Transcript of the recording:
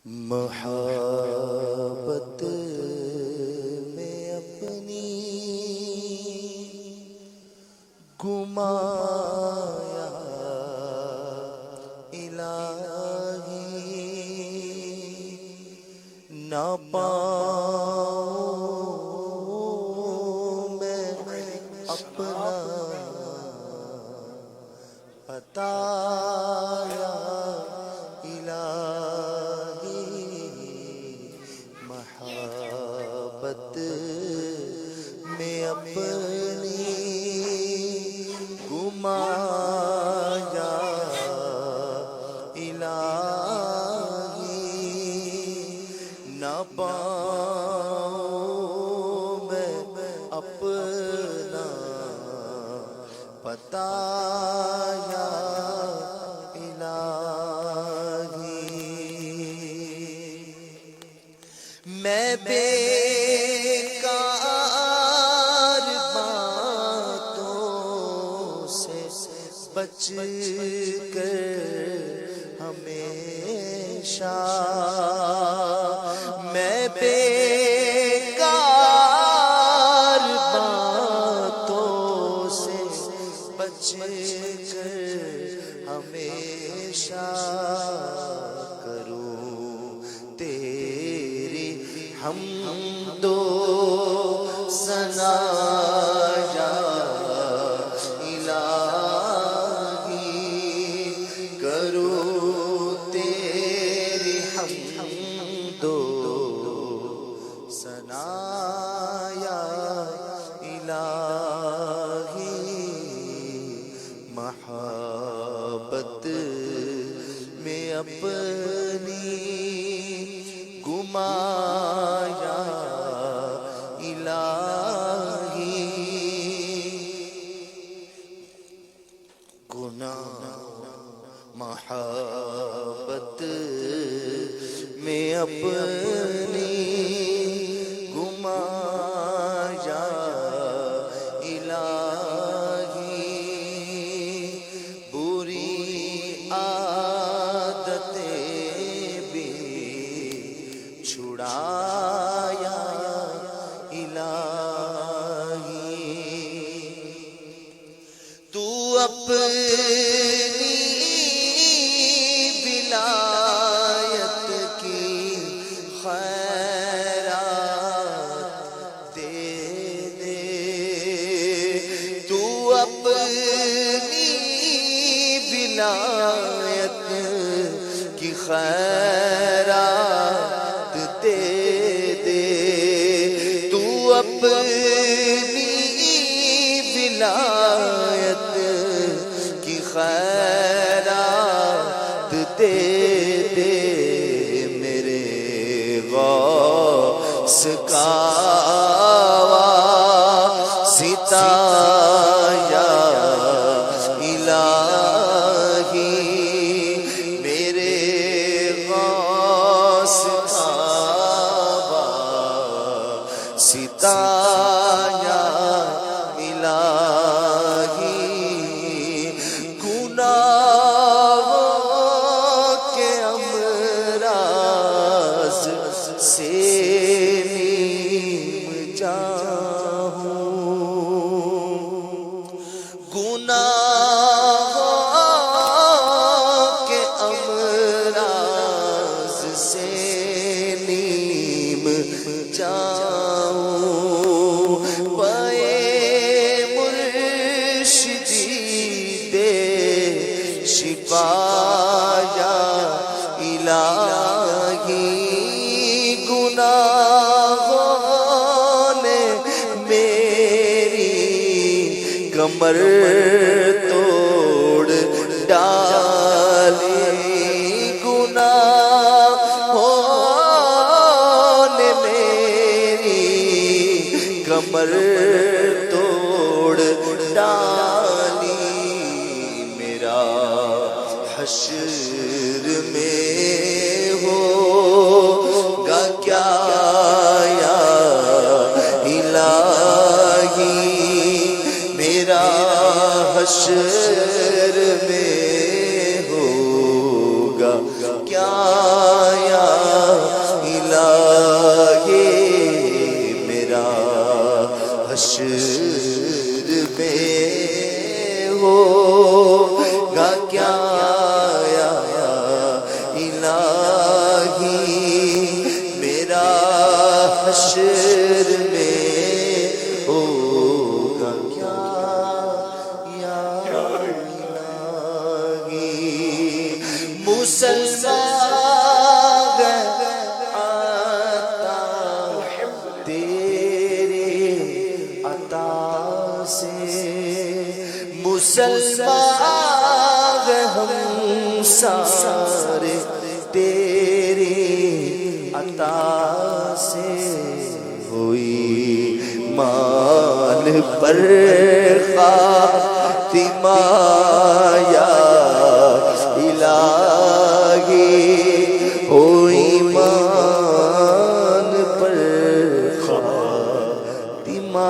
محبت میں اپنی گمایا الہی، نہ پاؤں میں اپنا بتایا محبت میں اپنی گمایا الہی، نہ پاؤں میں اپنا بتایا میں بیکار باتوں سے بچ کر ہمیشہ، میں بیکار باتوں سے بچ کر ہمیشہ حمد و ثنا یا الہی، کرو تیری حمد و ثنا یا الہی، محبت میں اپنی گمایا الہی، گناہ محبت میں اپنی گمایا الہی، بری عادتیں بھی چھڑایا الہی، تو اپنی ولایت کی خیرات دے دے، تو اپنی ولایت کی خیرات دے دے، تو اپنی ولایت کی خیرات دے دے، میرے غوث کا واسطہ یا الہی، میرے غوث کا واسطہ یا الہی، گناہوں کے امراض سے نیم جان ہوں، گناہوں کے امراض سے نیم جان ہوں، پائے مرشدی دے شفا یا الہی، گناہوں نے میری کمر توڑ ڈالی، گناہوں نے میری کمر توڑ ڈالی، میرا حشر میں ہوگا کیا یا الہی، میرا حشر الہی میرا حشر میں ہوگا کیا یا الہی مسلمان عطا تیرے عطا سے مسلمان ہم سارے تیری عطا سے ہوئی مان پر خاتمہ یا الہی ہوئی مان پر خاتمہ